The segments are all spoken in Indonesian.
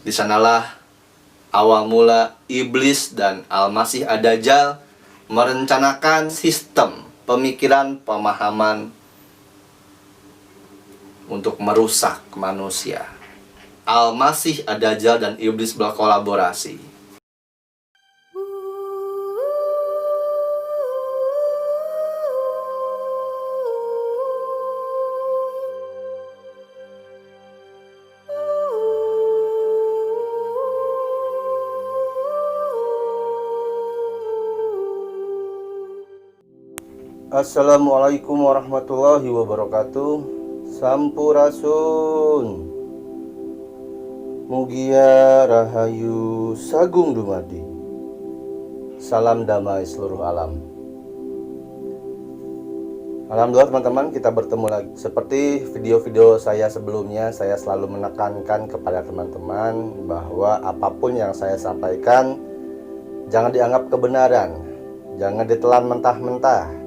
Di sanalah awal mula iblis dan Al-Masih Ad-Dajjal merencanakan sistem pemikiran, pemahaman untuk merusak manusia. Al-Masih Ad-Dajjal dan iblis berkolaborasi. Assalamualaikum warahmatullahi wabarakatuh. Sampurasun. Mugia Rahayu Sagung Dumadi. Salam damai seluruh alam. Alhamdulillah teman-teman, kita bertemu lagi. Seperti video-video saya sebelumnya, saya selalu menekankan kepada teman-teman bahwa apapun yang saya sampaikan jangan dianggap kebenaran, jangan ditelan mentah-mentah.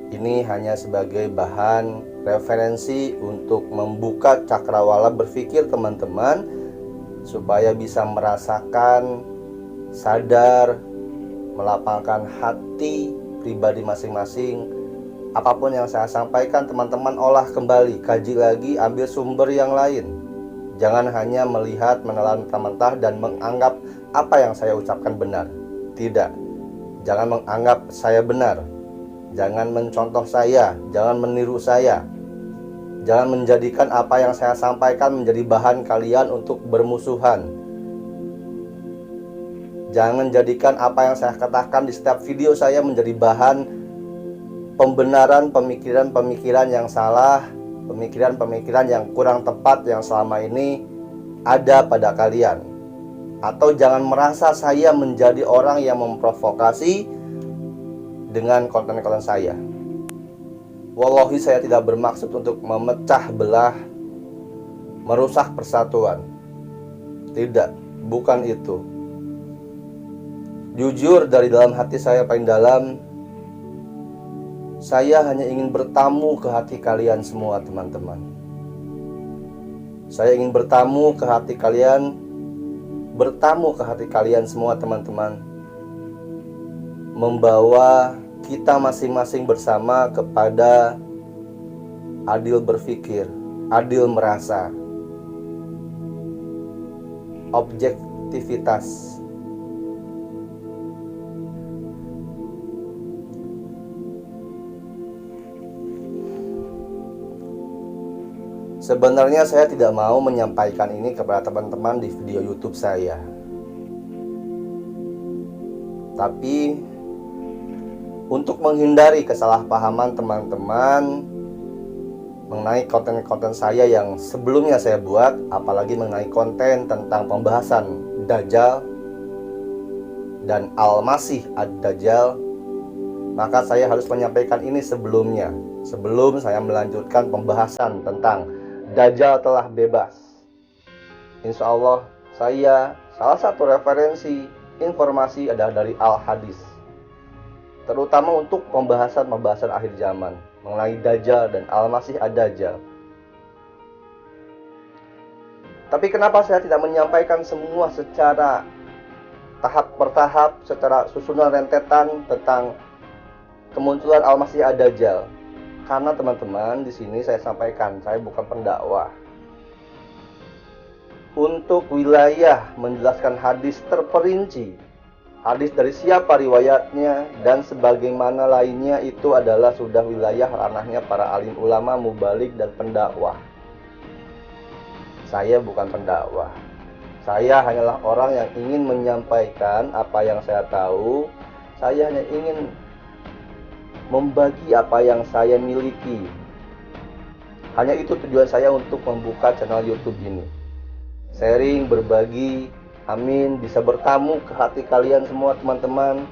Ini hanya sebagai bahan referensi untuk membuka cakrawala berpikir teman-teman, supaya bisa merasakan, sadar, melapangkan hati pribadi masing-masing. Apapun yang saya sampaikan, teman-teman olah kembali, kaji lagi, ambil sumber yang lain. Jangan hanya melihat, menelan mentah-mentah dan menganggap apa yang saya ucapkan benar. Tidak. Jangan menganggap saya benar. Jangan mencontoh saya, jangan meniru saya. Jangan menjadikan apa yang saya sampaikan menjadi bahan kalian untuk bermusuhan. Jangan jadikan apa yang saya katakan di setiap video saya menjadi bahan pembenaran pemikiran-pemikiran yang salah, pemikiran-pemikiran yang kurang tepat yang selama ini ada pada kalian. Atau jangan merasa saya menjadi orang yang memprovokasi dengan konten-konten saya. Wallahi, saya tidak bermaksud untuk memecah belah, merusak persatuan. Tidak, bukan itu. Jujur dari dalam hati saya paling dalam, saya hanya ingin bertamu ke hati kalian semua teman-teman. Saya ingin bertamu ke hati kalian, semua teman-teman, membawa kita masing-masing bersama kepada adil berpikir, adil merasa, objektivitas. Sebenarnya saya tidak mau menyampaikan ini kepada teman-teman di video YouTube saya. Tapi untuk menghindari kesalahpahaman teman-teman mengenai konten-konten saya yang sebelumnya saya buat, apalagi mengenai konten tentang pembahasan Dajjal dan Al-Masih Ad-Dajjal, maka saya harus menyampaikan ini sebelumnya, sebelum saya melanjutkan pembahasan tentang Dajjal telah bebas. Insya Allah, saya salah satu referensi informasi adalah dari Al-Hadis, terutama untuk pembahasan akhir zaman mengenai Dajjal dan Al-Masih Ad-Dajjal. Tapi kenapa saya tidak menyampaikan semua secara tahap per tahap, secara susunan rentetan tentang kemunculan Al-Masih Ad-Dajjal? Karena teman-teman, di sini saya sampaikan, saya bukan pendakwah. Untuk wilayah menjelaskan hadis terperinci, hadis dari siapa riwayatnya dan sebagaimana lainnya, itu adalah sudah wilayah ranahnya para alim ulama, mubalik dan pendakwah. Saya bukan pendakwah. Saya hanyalah orang yang ingin menyampaikan apa yang saya tahu. Saya hanya ingin membagi apa yang saya miliki. Hanya itu tujuan saya untuk membuka channel YouTube ini. Sharing, berbagi. Amin, bisa bertamu ke hati kalian semua teman-teman.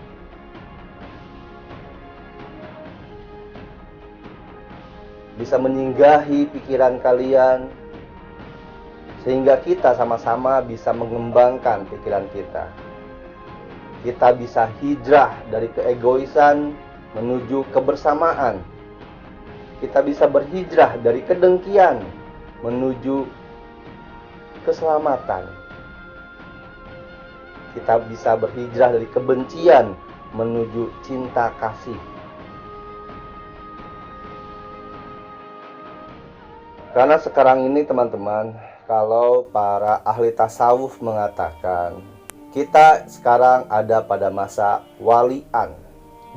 Bisa menyinggahi pikiran kalian, sehingga kita sama-sama bisa mengembangkan pikiran kita. Kita bisa hijrah dari keegoisan menuju kebersamaan. Kita bisa berhijrah dari kedengkian menuju keselamatan. Kita bisa berhijrah dari kebencian menuju cinta kasih. Karena sekarang ini teman-teman, kalau para ahli tasawuf mengatakan kita sekarang ada pada masa walian,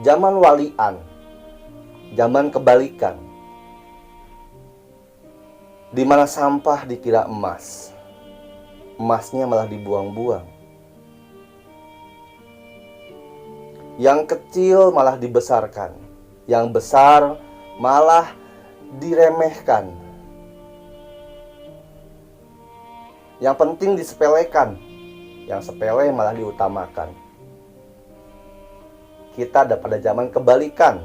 zaman walian, zaman kebalikan, di mana sampah dikira emas, emasnya malah dibuang-buang, yang kecil malah dibesarkan, yang besar malah diremehkan, yang penting disepelekan, yang sepele malah diutamakan. Kita ada pada zaman kebalikan,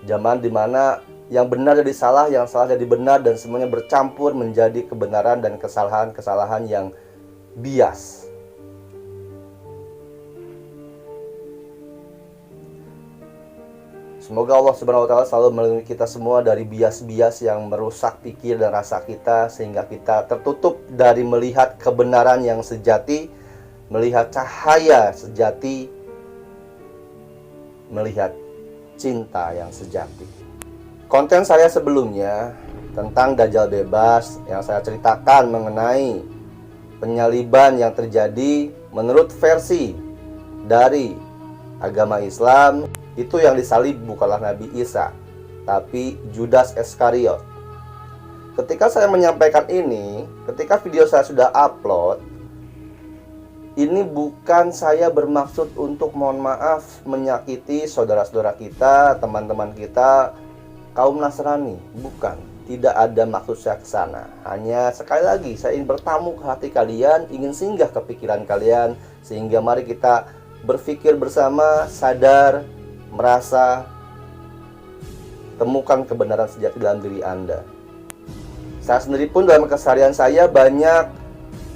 zaman dimana yang benar jadi salah, yang salah jadi benar, dan semuanya bercampur menjadi kebenaran dan kesalahan-kesalahan yang bias. Semoga Allah Subhanahu wa Ta'ala selalu melindungi kita semua dari bias-bias yang merusak pikir dan rasa kita, sehingga kita tertutup dari melihat kebenaran yang sejati, melihat cahaya sejati, melihat cinta yang sejati. Konten saya sebelumnya tentang Dajjal bebas yang saya ceritakan mengenai penyaliban yang terjadi menurut versi dari agama Islam. Itu yang disalib bukanlah Nabi Isa, tapi Judas Iskariot. Ketika saya menyampaikan ini, ketika video saya sudah upload, ini bukan saya bermaksud untuk, mohon maaf, menyakiti saudara-saudara kita, teman-teman kita, kaum Nasrani. Bukan, tidak ada maksud saya ke sana. Hanya sekali lagi saya ingin bertamu ke hati kalian, ingin singgah ke pikiran kalian, sehingga mari kita berpikir bersama, sadar, merasa, temukan kebenaran sejati dalam diri Anda. Saya sendiri pun dalam keseharian saya banyak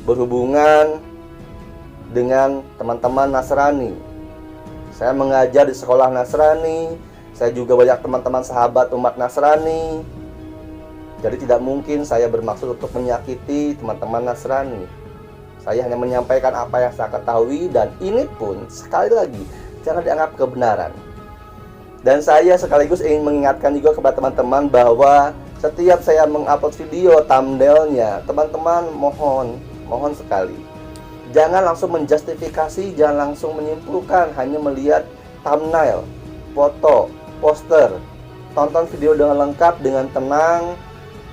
berhubungan dengan teman-teman Nasrani. Saya mengajar di sekolah Nasrani, saya juga banyak teman-teman sahabat umat Nasrani. Jadi tidak mungkin saya bermaksud untuk menyakiti teman-teman Nasrani. Saya hanya menyampaikan apa yang saya ketahui, dan ini pun sekali lagi jangan dianggap kebenaran. Dan saya sekaligus ingin mengingatkan juga kepada teman-teman bahwa setiap saya mengupload video thumbnailnya, teman-teman mohon sekali, jangan langsung menjustifikasi, jangan langsung menyimpulkan hanya melihat thumbnail, foto, poster. Tonton video dengan lengkap, dengan tenang.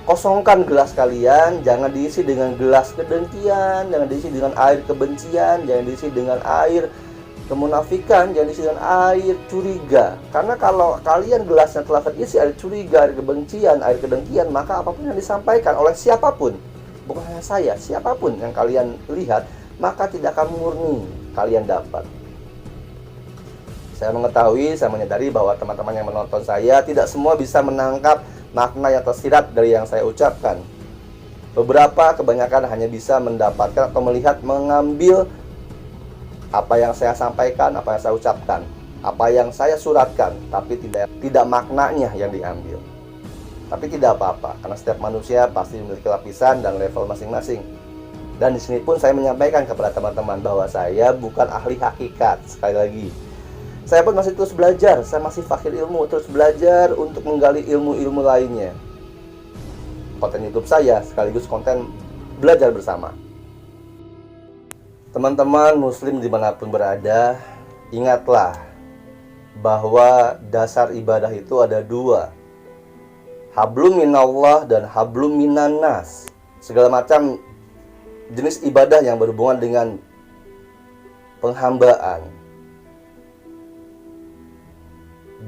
Kosongkan gelas kalian, jangan diisi dengan gelas kedengkian, jangan diisi dengan air kebencian, jangan diisi dengan air kemunafikan, jangan diisi dengan air curiga. Karena kalau kalian gelasnya telah terisi air curiga, air kebencian, air kedengkian, maka apapun yang disampaikan oleh siapapun, bukan hanya saya, siapapun yang kalian lihat, maka tidak akan murni kalian dapat. Saya mengetahui, saya menyadari bahwa teman-teman yang menonton saya tidak semua bisa menangkap makna yang tersirat dari yang saya ucapkan. Beberapa, kebanyakan hanya bisa mendapatkan atau melihat, mengambil apa yang saya sampaikan, apa yang saya ucapkan, apa yang saya suratkan, tapi tidak maknanya yang diambil. Tapi tidak apa-apa, karena setiap manusia pasti memiliki lapisan dan level masing-masing. Dan di sini pun saya menyampaikan kepada teman-teman bahwa saya bukan ahli hakikat. Sekali lagi, saya pun masih terus belajar, saya masih fakir ilmu, terus belajar untuk menggali ilmu-ilmu lainnya. Konten YouTube saya sekaligus konten belajar bersama. Teman-teman muslim dimanapun berada, ingatlah bahwa dasar ibadah itu ada dua, hablum minallah dan hablum minannas. Segala macam jenis ibadah yang berhubungan dengan penghambaan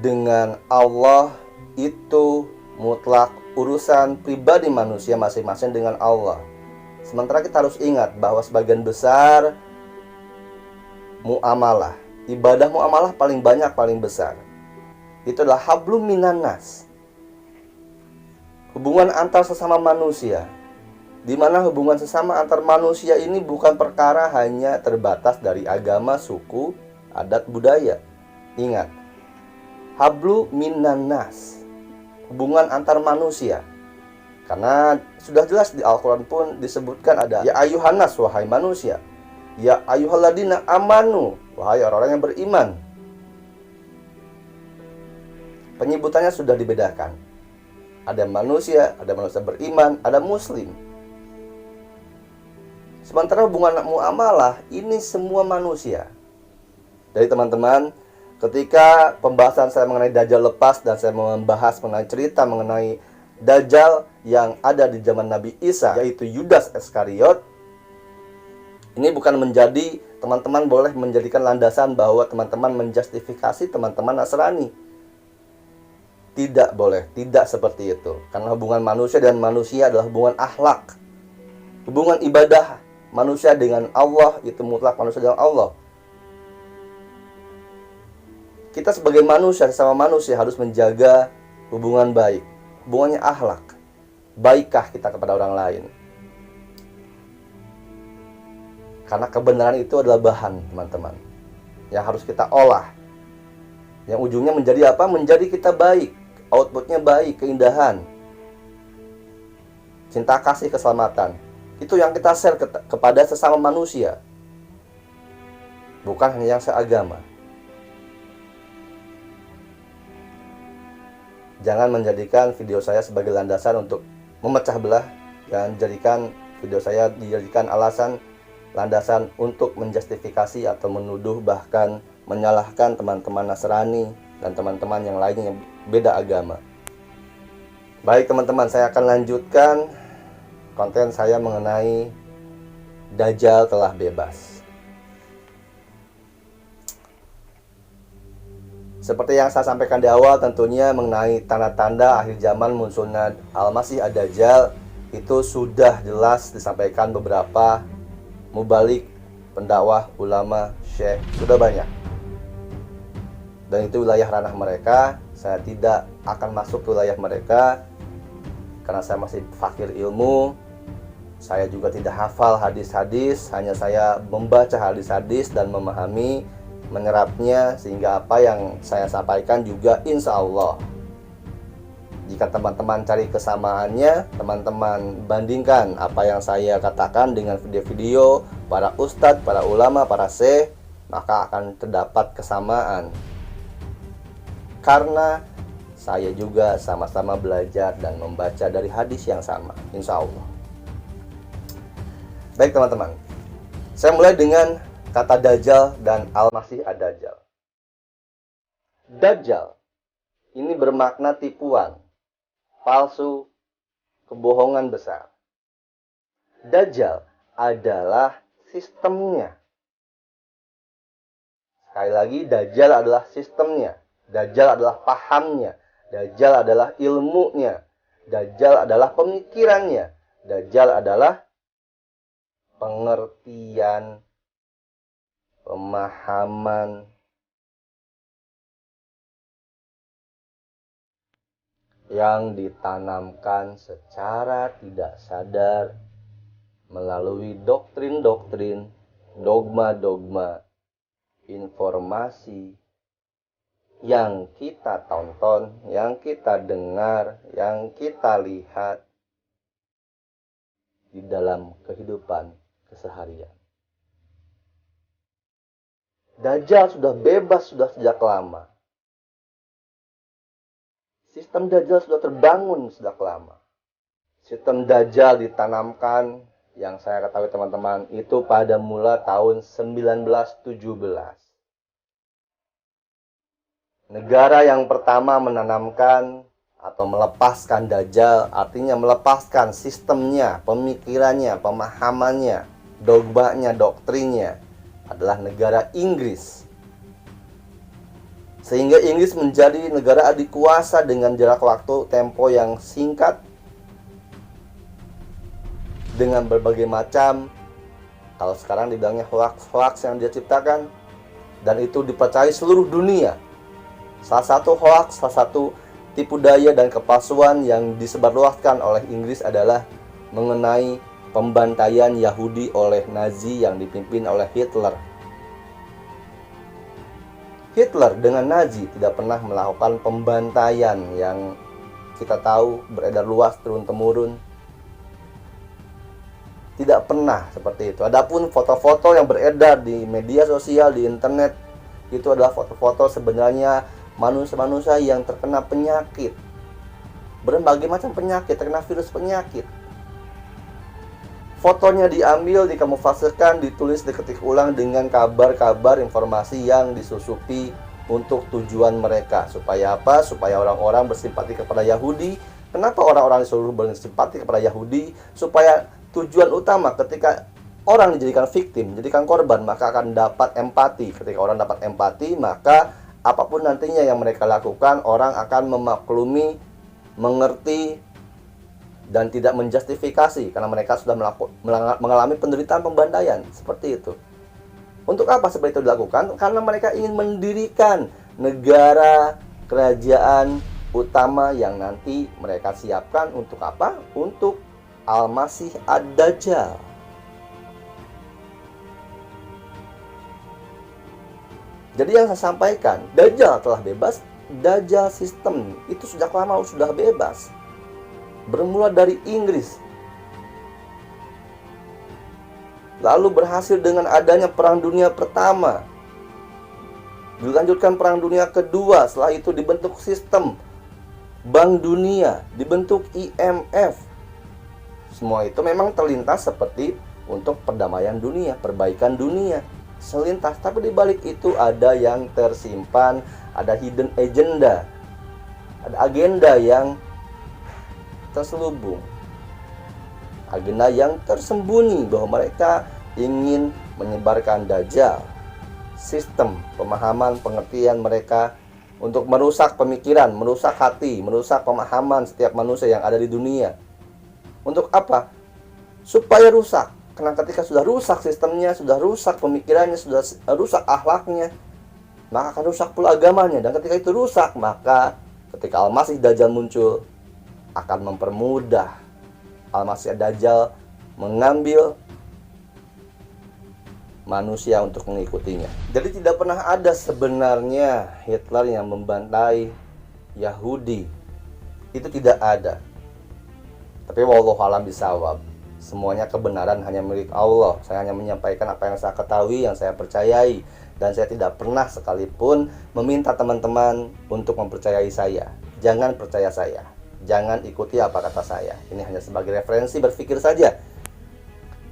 dengan Allah itu mutlak urusan pribadi manusia masing-masing dengan Allah. Sementara kita harus ingat bahwa sebagian besar muamalah, ibadah muamalah paling banyak, paling besar, itu adalah hablum minannas, hubungan antar sesama manusia, di mana hubungan sesama antar manusia ini bukan perkara hanya terbatas dari agama, suku, adat, budaya. Ingat, hablu minannas, hubungan antar manusia. Karena sudah jelas di Al-Quran pun disebutkan ada ya ayuhanas, wahai manusia, ya ayuhaladina amanu, wahai orang-orang yang beriman. Penyebutannya sudah dibedakan. Ada manusia beriman, ada muslim. Sementara hubungan muamalah ini semua manusia. Jadi teman-teman, ketika pembahasan saya mengenai Dajjal lepas dan saya membahas mengenai cerita mengenai Dajjal yang ada di zaman Nabi Isa, yaitu Yudas Iskariot, ini bukan menjadi, teman-teman boleh menjadikan landasan bahwa teman-teman menjustifikasi teman-teman Nasrani. Tidak boleh, tidak seperti itu. Karena hubungan manusia dan manusia adalah hubungan akhlak. Hubungan ibadah manusia dengan Allah itu mutlak manusia dengan Allah. Kita sebagai manusia, sesama manusia harus menjaga hubungan baik. Hubungannya akhlak. Baikkah kita kepada orang lain? Karena kebenaran itu adalah bahan, teman-teman, yang harus kita olah. Yang ujungnya menjadi apa? Menjadi kita baik. Outputnya baik, keindahan, cinta kasih, keselamatan. Itu yang kita share kepada sesama manusia, bukan hanya yang seagama. Jangan menjadikan video saya sebagai landasan untuk memecah belah. Jangan jadikan video saya dijadikan alasan, landasan untuk menjustifikasi atau menuduh, bahkan menyalahkan teman-teman Nasrani dan teman-teman yang lainnya yang beda agama. Baik teman-teman, saya akan lanjutkan konten saya mengenai Dajjal telah bebas. Seperti yang saya sampaikan di awal, tentunya mengenai tanda-tanda akhir zaman munculnya Al-Masih Ad-Dajjal itu sudah jelas disampaikan beberapa mubalik, pendakwah, ulama, syekh, sudah banyak. Dan itu wilayah ranah mereka. Saya tidak akan masuk ke wilayah mereka karena saya masih fakir ilmu. Saya juga tidak hafal hadis-hadis, hanya saya membaca hadis-hadis dan memahami, menyerapnya, sehingga apa yang saya sampaikan juga insya Allah, jika teman-teman cari kesamaannya, teman-teman bandingkan apa yang saya katakan dengan video-video para ustadz, para ulama, para syekh, maka akan terdapat kesamaan. Karena saya juga sama-sama belajar dan membaca dari hadis yang sama, insya Allah. Baik teman-teman, saya mulai dengan kata Dajjal dan Al-Masih Ad-Dajjal. Dajjal ini bermakna tipuan, palsu, kebohongan besar. Dajjal adalah sistemnya. Sekali lagi, Dajjal adalah sistemnya. Dajjal adalah pahamnya. Dajjal adalah ilmunya. Dajjal adalah pemikirannya. Dajjal adalah pengertian, pemahaman yang ditanamkan secara tidak sadar melalui doktrin-doktrin, dogma-dogma, informasi yang kita tonton, yang kita dengar, yang kita lihat di dalam kehidupan keseharian. Dajjal sudah bebas sudah sejak lama. Sistem Dajjal sudah terbangun sejak lama. Sistem Dajjal ditanamkan, yang saya ketahui teman-teman, itu pada mula tahun 1917. Negara yang pertama menanamkan atau melepaskan Dajjal, artinya melepaskan sistemnya, pemikirannya, pemahamannya, dogmanya, doktrinnya, adalah negara Inggris. Sehingga Inggris menjadi negara adikuasa dengan jarak waktu tempo yang singkat, dengan berbagai macam, kalau sekarang dibilangnya hoax yang dia ciptakan, dan itu dipercayai seluruh dunia. Salah satu hoax, salah satu tipu daya dan kepalsuan yang disebarluaskan oleh Inggris adalah mengenai pembantaian Yahudi oleh Nazi yang dipimpin oleh Hitler. Hitler dengan Nazi tidak pernah melakukan pembantaian yang kita tahu beredar luas turun-temurun. Tidak pernah seperti itu. Adapun foto-foto yang beredar di media sosial, di internet, itu adalah foto-foto sebenarnya manusia-manusia yang terkena penyakit, berbagai macam penyakit, terkena virus penyakit. Fotonya diambil, dikamuflasekan, ditulis, diketik ulang dengan kabar-kabar informasi yang disusupi untuk tujuan mereka. Supaya apa? Supaya orang-orang bersimpati kepada Yahudi. Kenapa orang-orang disuruh bersimpati kepada Yahudi? Supaya tujuan utama ketika orang dijadikan victim, dijadikan korban, maka akan dapat empati. Ketika orang dapat empati, maka apapun nantinya yang mereka lakukan, orang akan memaklumi, mengerti, dan tidak menjustifikasi karena mereka sudah mengalami penderitaan pembantaian. Seperti itu. Untuk apa seperti itu dilakukan? Karena mereka ingin mendirikan negara kerajaan utama yang nanti mereka siapkan untuk apa? Untuk Al-Masih Ad-Dajjal. Jadi yang saya sampaikan, Dajjal telah bebas. Dajjal sistem itu sejak lama sudah bebas. Bermula dari Inggris, lalu berhasil dengan adanya Perang Dunia Pertama, dilanjutkan Perang Dunia Kedua. Setelah itu dibentuk sistem Bank Dunia, dibentuk IMF. Semua itu memang terlintas seperti untuk perdamaian dunia, perbaikan dunia, selintas. Tapi di balik itu ada yang tersimpan, ada hidden agenda, ada agenda yang terselubung, agenda yang tersembunyi, bahwa mereka ingin menyebarkan Dajjal, sistem pemahaman pengertian mereka untuk merusak pemikiran, merusak hati, merusak pemahaman setiap manusia yang ada di dunia. Untuk apa? Supaya rusak. Karena ketika sudah rusak sistemnya, sudah rusak pemikirannya, sudah rusak akhlaknya, maka akan rusak pula agamanya. Dan ketika itu rusak, maka ketika Al-Masih Dajjal muncul, akan mempermudah Al-Masih Ad-Dajjal mengambil manusia untuk mengikutinya. Jadi tidak pernah ada sebenarnya Hitler yang membantai Yahudi. Itu tidak ada. Tapi wallahu a'lam bishawab. Semuanya kebenaran hanya milik Allah. Saya hanya menyampaikan apa yang saya ketahui, yang saya percayai. Dan saya tidak pernah sekalipun meminta teman-teman untuk mempercayai saya. Jangan percaya saya. Jangan ikuti apa kata saya. Ini hanya sebagai referensi berpikir saja.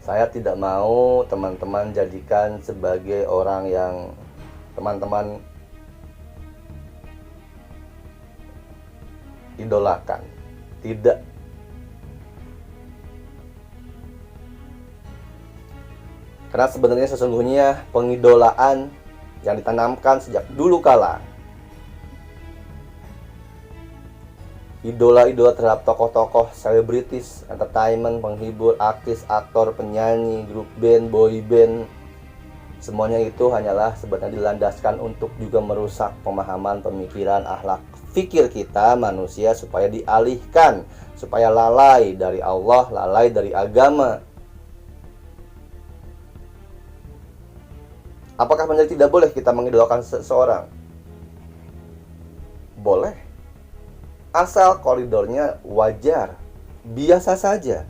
Saya tidak mau teman-teman jadikan sebagai orang yang teman-teman idolakan. Tidak. Karena sebenarnya sesungguhnya pengidolaan yang ditanamkan sejak dulu kala, idola-idola terhadap tokoh-tokoh selebritis, entertainment, penghibur, artis, aktor, penyanyi, grup band, boy band, semuanya itu hanyalah sebenarnya dilandaskan untuk juga merusak pemahaman, pemikiran, akhlak, fikir kita manusia supaya dialihkan, supaya lalai dari Allah, lalai dari agama. Apakah menjadi tidak boleh kita mengidolakan seseorang? Boleh. Asal koridornya wajar, biasa saja.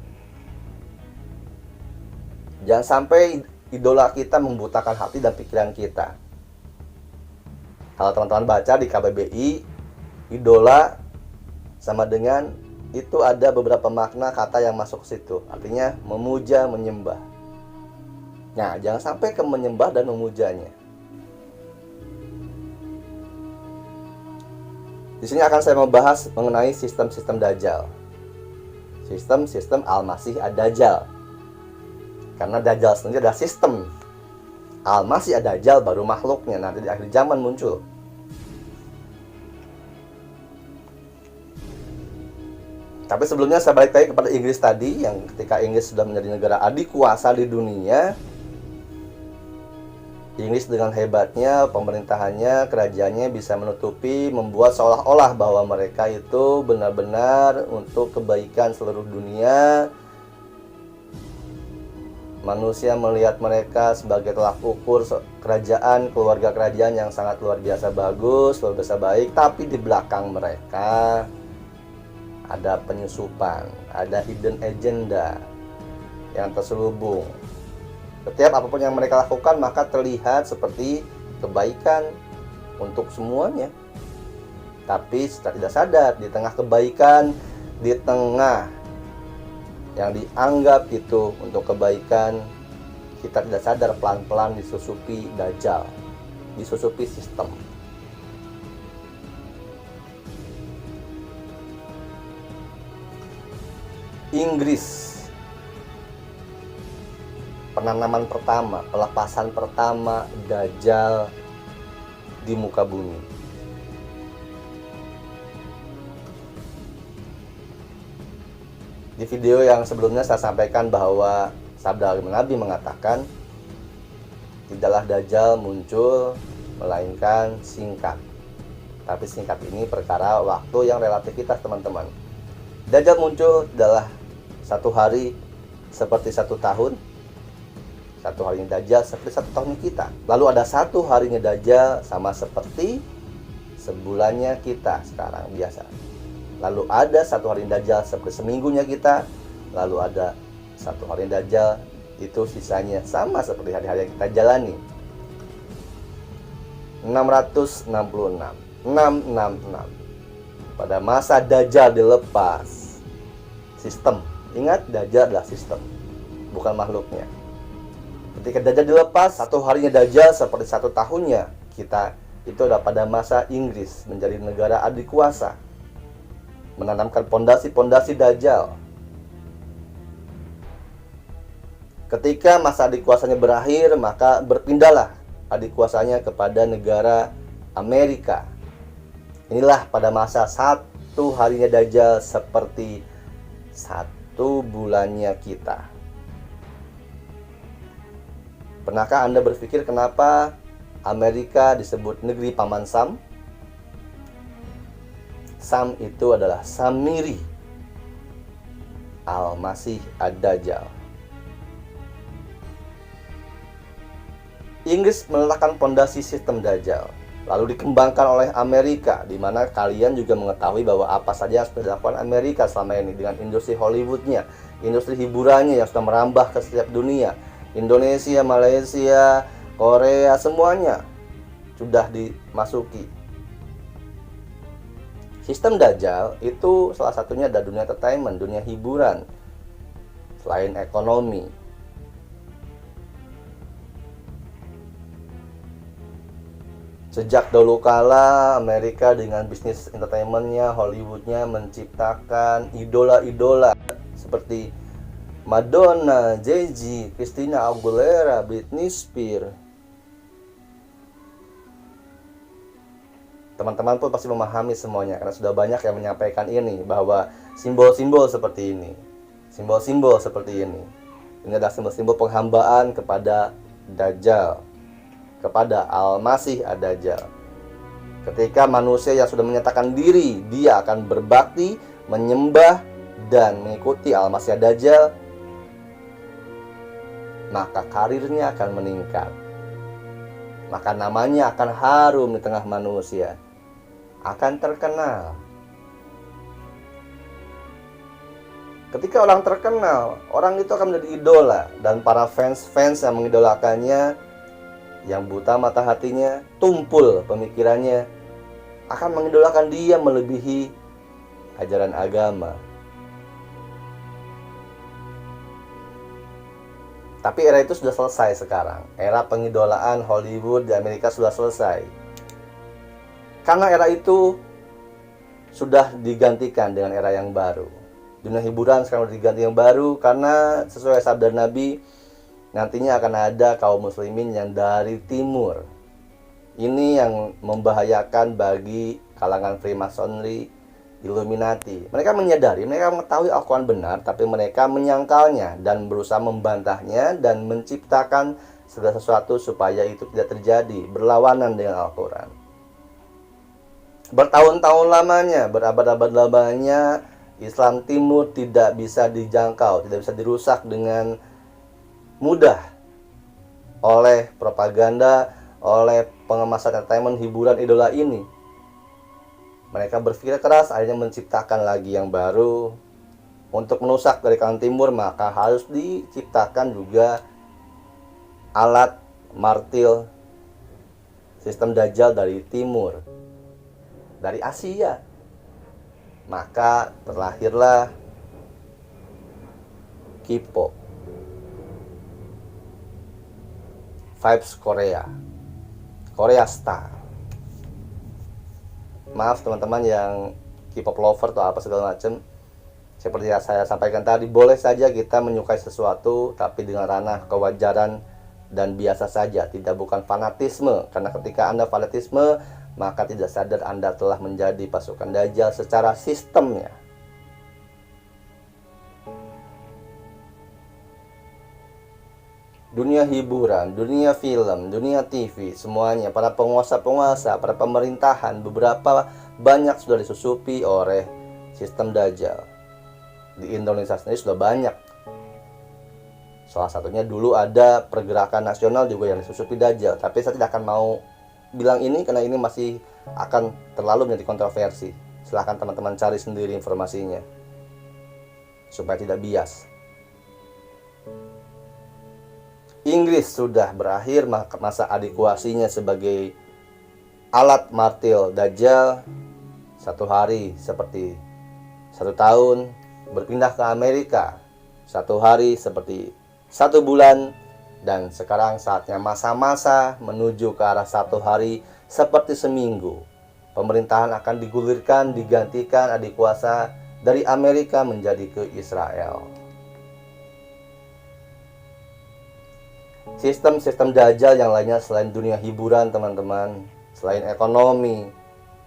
Jangan sampai idola kita membutakan hati dan pikiran kita. Kalau teman-teman baca di KBBI, idola sama dengan itu ada beberapa makna kata yang masuk ke situ. Artinya memuja, menyembah. Nah, jangan sampai ke menyembah dan memujanya. Di sini akan saya membahas mengenai sistem-sistem Dajjal. Sistem-sistem Al-Masih Ad-Dajjal. Karena Dajjal sendiri adalah sistem. Al-Masih Ad-Dajjal baru makhluknya. Nanti di akhir zaman muncul. Tapi sebelumnya saya balik lagi kepada Inggris tadi, yang ketika Inggris sudah menjadi negara adikuasa di dunia, Inggris dengan hebatnya, pemerintahannya, kerajaannya bisa menutupi, membuat seolah-olah bahwa mereka itu benar-benar untuk kebaikan seluruh dunia. Manusia melihat mereka sebagai tolak ukur kerajaan, keluarga kerajaan yang sangat luar biasa bagus, luar biasa baik. Tapi di belakang mereka ada penyusupan, ada hidden agenda yang terselubung. Setiap apapun yang mereka lakukan maka terlihat seperti kebaikan untuk semuanya. Tapi secara tidak sadar, di tengah kebaikan, di tengah yang dianggap itu untuk kebaikan, kita tidak sadar pelan-pelan disusupi dajjal, disusupi sistem. Inggris, penanaman pertama, pelepasan pertama dajjal di muka bumi. Di video yang sebelumnya saya sampaikan bahwa sabda Nabi mengatakan tidaklah dajjal muncul melainkan singkat. Tapi singkat ini perkara waktu yang relativitas, teman-teman. Dajjal muncul adalah satu hari seperti satu tahun. Satu harinya Dajjal seperti satu tahunnya kita. Lalu ada satu harinya Dajjal sama seperti sebulannya kita sekarang biasa. Lalu ada satu hari Dajjal seperti seminggunya kita. Lalu ada satu hari Dajjal itu sisanya sama seperti hari-hari yang kita jalani. 666 pada masa Dajjal dilepas. Sistem, ingat Dajjal adalah sistem, bukan makhluknya. Ketika Dajjal dilepas, satu harinya Dajjal seperti satu tahunnya kita. Itu adalah pada masa Inggris menjadi negara adikuasa, menanamkan pondasi-pondasi Dajjal. Ketika masa adikuasanya berakhir, maka berpindahlah adikuasanya kepada negara Amerika. Inilah pada masa satu harinya Dajjal seperti satu bulannya kita. Pernahkah Anda berpikir kenapa Amerika disebut negeri paman Sam? Sam itu adalah Samiri Al-Masih Ad-Dajjal. Inggris meletakkan pondasi sistem Dajjal, lalu dikembangkan oleh Amerika, di mana kalian juga mengetahui bahwa apa saja yang sudah dilakukan Amerika selama ini dengan industri Hollywoodnya, industri hiburannya yang sudah merambah ke setiap dunia. Indonesia, Malaysia, Korea, semuanya sudah dimasuki. Sistem Dajjal itu salah satunya ada dunia entertainment, dunia hiburan, selain ekonomi. Sejak dahulu kala Amerika dengan bisnis entertainmentnya, Hollywoodnya menciptakan idola-idola seperti Madonna, Jay-Z, Christina Aguilera, Britney Spears. Teman-teman pun pasti memahami semuanya karena sudah banyak yang menyampaikan ini, bahwa simbol-simbol seperti ini, simbol-simbol seperti ini adalah simbol-simbol penghambaan kepada Dajjal, kepada Al-Masih Ad-Dajjal. Ketika manusia yang sudah menyatakan diri dia akan berbakti, menyembah dan mengikuti Al-Masih Ad-Dajjal, maka karirnya akan meningkat, maka namanya akan harum di tengah manusia, akan terkenal. Ketika orang terkenal, orang itu akan menjadi idola, dan para fans-fans yang mengidolakannya, yang buta mata hatinya, tumpul pemikirannya, akan mengidolakan dia melebihi ajaran agama. Tapi era itu sudah selesai sekarang. Era pengidolaan Hollywood di Amerika sudah selesai. Karena era itu sudah digantikan dengan era yang baru. Dunia hiburan sekarang sudah diganti yang baru, karena sesuai sabda Nabi, nantinya akan ada kaum muslimin yang dari timur. Ini yang membahayakan bagi kalangan Freemasonry, Illuminati. Mereka menyadari, mereka mengetahui Al-Quran benar, tapi mereka menyangkalnya dan berusaha membantahnya dan menciptakan segala sesuatu supaya itu tidak terjadi, berlawanan dengan Al-Quran. Bertahun-tahun lamanya, berabad-abad lamanya, Islam Timur tidak bisa dijangkau, tidak bisa dirusak dengan mudah oleh propaganda, oleh pengemasan entertainment hiburan idola ini. Mereka berpikir keras, akhirnya menciptakan lagi yang baru. Untuk merusak dari kanan timur, maka harus diciptakan juga alat martil sistem Dajjal dari timur, dari Asia. Maka terlahirlah K-pop, vibes Korea, Korea Star. Maaf teman-teman yang K-pop lover atau apa segala macam. Seperti yang saya sampaikan tadi, boleh saja kita menyukai sesuatu, tapi dengan ranah kewajaran dan biasa saja, tidak bukan fanatisme. Karena ketika Anda fanatisme, maka tidak sadar Anda telah menjadi pasukan Dajjal secara sistemnya. Dunia hiburan, dunia film, dunia TV, semuanya, para penguasa-penguasa, para pemerintahan, beberapa banyak sudah disusupi oleh sistem Dajjal. Di Indonesia sendiri sudah banyak. Salah satunya dulu ada pergerakan nasional juga yang disusupi Dajjal. Tapi saya tidak akan mau bilang ini karena ini masih akan terlalu menjadi kontroversi. Silahkan teman-teman cari sendiri informasinya supaya tidak bias. Inggris sudah berakhir masa adekuasinya sebagai alat martil Dajjal. 1 hari seperti 1 tahun. Berpindah ke Amerika 1 hari seperti 1 bulan. Dan sekarang saatnya masa-masa menuju ke arah 1 hari seperti seminggu. Pemerintahan akan digulirkan, digantikan adik kuasa dari Amerika menjadi ke Israel. Sistem-sistem Dajjal yang lainnya selain dunia hiburan teman-teman, selain ekonomi,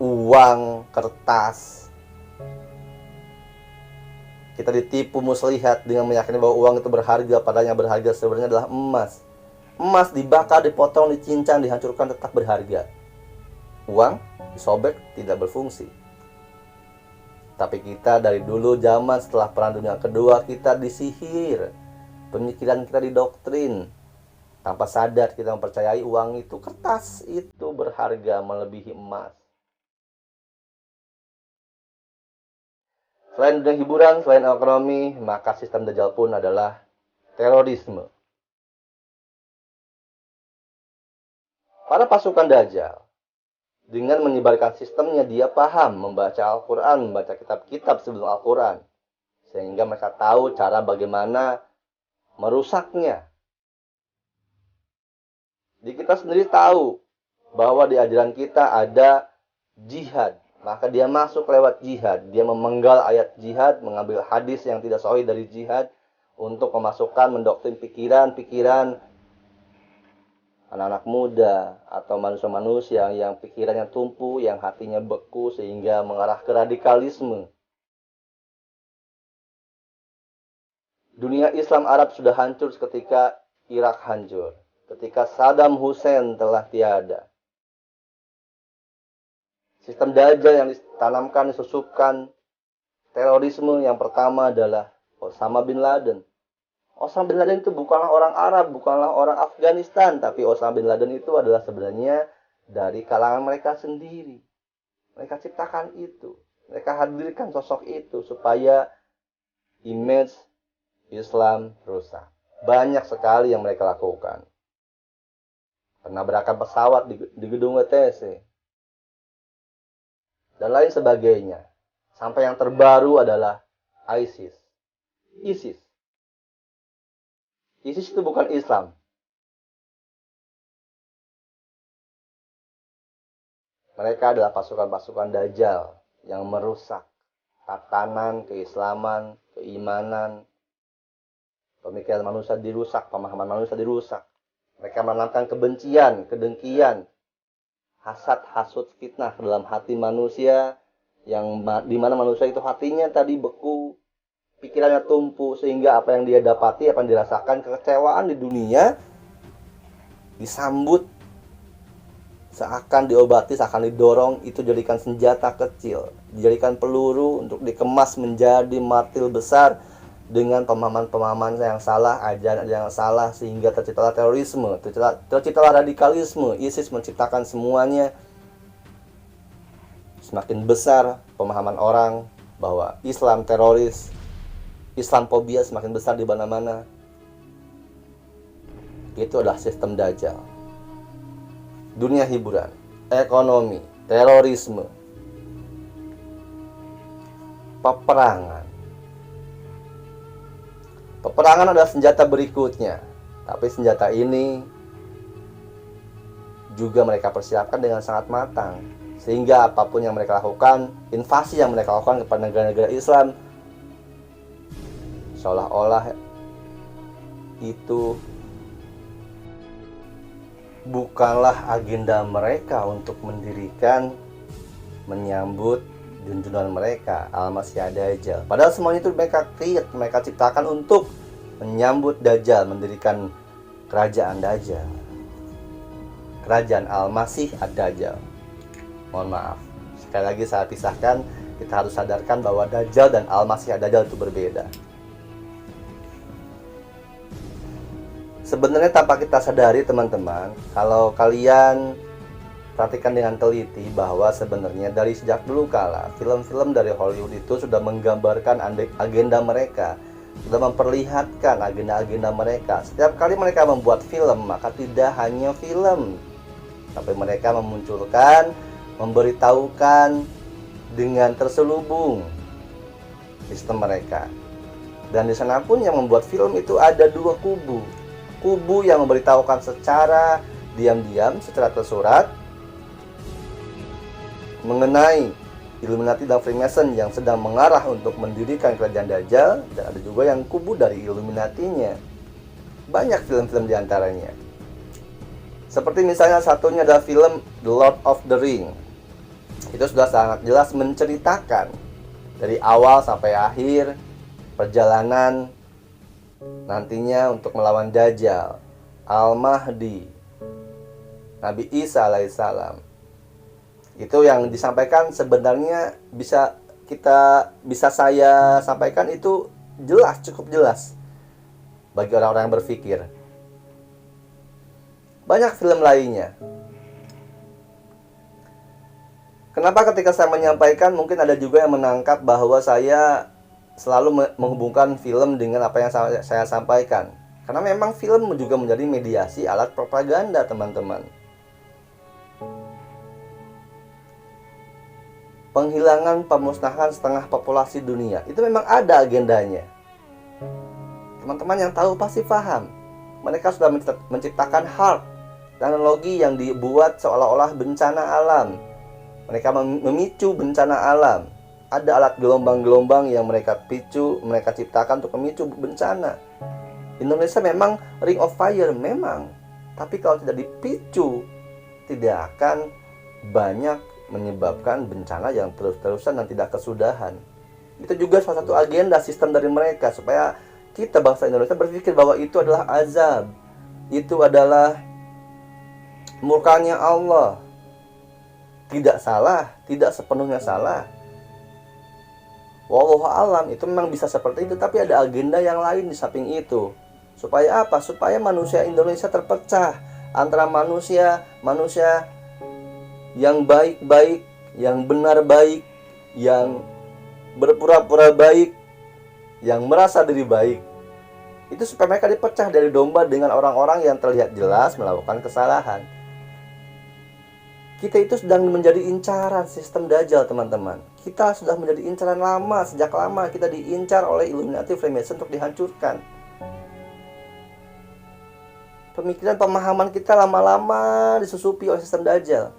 uang, kertas, kita ditipu muslihat dengan meyakini bahwa uang itu berharga, padahal yang berharga sebenarnya adalah emas. Emas dibakar, dipotong, dicincang, dihancurkan tetap berharga. Uang disobek tidak berfungsi. Tapi kita dari dulu zaman setelah Perang Dunia Kedua, kita disihir. Pemikiran kita didoktrin. Tanpa sadar kita mempercayai uang itu, kertas itu berharga melebihi emas. Selain dunia hiburan, selain ekonomi, maka sistem Dajjal pun adalah terorisme. Para pasukan Dajjal, dengan menyebarkan sistemnya, dia paham membaca Al-Quran, membaca kitab-kitab sebelum Al-Quran. Sehingga mereka tahu cara bagaimana merusaknya. Di kita sendiri tahu bahwa di ajaran kita ada jihad. Maka dia masuk lewat jihad. Dia memenggal ayat jihad, mengambil hadis yang tidak sahih dari jihad untuk memasukkan, mendoktrin pikiran-pikiran anak-anak muda atau manusia-manusia yang pikirannya tumpu, yang hatinya beku sehingga mengarah ke radikalisme. Dunia Islam Arab sudah hancur ketika Irak hancur, ketika Saddam Hussein telah tiada. Sistem Dajjal yang ditanamkan, disusupkan, terorisme yang pertama adalah Osama bin Laden. Osama bin Laden itu bukanlah orang Arab, bukanlah orang Afghanistan, tapi Osama bin Laden itu adalah sebenarnya dari kalangan mereka sendiri. Mereka ciptakan itu, mereka hadirkan sosok itu supaya image Islam rusak. Banyak sekali yang mereka lakukan. Penabrakan pesawat di gedung WTC. Dan lain sebagainya. Sampai yang terbaru adalah ISIS. ISIS itu bukan Islam. Mereka adalah pasukan-pasukan Dajjal yang merusak tatanan, keislaman, keimanan. Pemikiran manusia dirusak, pemahaman manusia dirusak. Mereka menanamkan kebencian, kedengkian, hasad, hasut, fitnah ke dalam hati manusia, yang dimana manusia itu hatinya tadi beku, pikirannya tumpu, sehingga apa yang dia dapati, apa yang dirasakan, kekecewaan di dunia disambut seakan diobati, seakan didorong, itu jadikan senjata kecil, dijadikan peluru untuk dikemas menjadi martil besar dengan pemahaman-pemahaman yang salah, ajaran yang salah, sehingga terciptalah terorisme, terciptalah radikalisme. ISIS menciptakan semuanya semakin besar pemahaman orang bahwa Islam teroris, Islamfobia semakin besar di mana-mana. Itu adalah sistem Dajjal. Dunia hiburan, ekonomi, terorisme, peperangan. Peperangan adalah senjata berikutnya, tapi senjata ini juga mereka persiapkan dengan sangat matang, sehingga apapun yang mereka lakukan, invasi yang mereka lakukan kepada negara-negara Islam, seolah-olah itu bukanlah agenda mereka untuk mendirikan, menyambut junjungan mereka, Al-Masih Dajjal. Padahal semuanya itu mereka create, mereka ciptakan untuk menyambut Dajjal, mendirikan kerajaan Dajjal, kerajaan Al-Masih Dajjal. Mohon maaf, sekali lagi saya pisahkan. Kita harus sadarkan bahwa Dajjal dan Al-Masih Dajjal itu berbeda. Sebenarnya tanpa kita sadari teman-teman, kalau kalian perhatikan dengan teliti bahwa sebenarnya dari sejak dulu kala film-film dari Hollywood itu sudah menggambarkan agenda mereka, sudah memperlihatkan agenda-agenda mereka. Setiap kali mereka membuat film, maka tidak hanya film, tapi mereka memunculkan, memberitahukan dengan terselubung sistem mereka. Dan di sana pun yang membuat film itu ada dua kubu. Kubu yang memberitahukan secara diam-diam, secara tersurat mengenai Illuminati dan Freemason yang sedang mengarah untuk mendirikan kerajaan Dajjal, dan ada juga yang kubu dari Illuminatinya. Banyak film-film diantaranya. Seperti misalnya satunya adalah film The Lord of the Ring. Itu sudah sangat jelas menceritakan dari awal sampai akhir perjalanan nantinya untuk melawan Dajjal, Al-Mahdi, Nabi Isa alaihissalam. Itu yang disampaikan sebenarnya bisa saya sampaikan itu jelas, cukup jelas bagi orang-orang yang berpikir. Banyak film lainnya. Kenapa ketika saya menyampaikan mungkin ada juga yang menangkap bahwa saya selalu menghubungkan film dengan apa yang saya sampaikan. Karena memang film juga menjadi mediasi alat propaganda, teman-teman. Penghilangan, pemusnahan setengah populasi dunia, itu memang ada agendanya. Teman-teman yang tahu pasti paham. Mereka sudah menciptakan HAARP, teknologi yang dibuat seolah-olah bencana alam. Mereka memicu bencana alam. Ada alat gelombang-gelombang yang mereka picu, mereka ciptakan untuk memicu bencana. Indonesia memang ring of fire, memang. Tapi kalau tidak dipicu, tidak akan banyak menyebabkan bencana yang terus-terusan dan tidak kesudahan. Itu juga salah satu agenda sistem dari mereka, supaya kita bangsa Indonesia berpikir bahwa itu adalah azab, itu adalah murkanya Allah. Tidak salah, tidak sepenuhnya salah. Wallahu alam, itu memang bisa seperti itu, tapi ada agenda yang lain di samping itu. Supaya apa? Supaya manusia Indonesia terpecah antara manusia yang baik-baik, yang benar baik, yang berpura-pura baik, yang merasa diri baik. Itu supaya mereka dipecah dari domba dengan orang-orang yang terlihat jelas melakukan kesalahan. Kita itu sedang menjadi incaran sistem Dajjal, teman-teman. Kita sudah menjadi incaran lama, sejak lama kita diincar oleh Illuminati Freemason untuk dihancurkan. Pemikiran, pemahaman kita lama-lama disusupi oleh sistem Dajjal.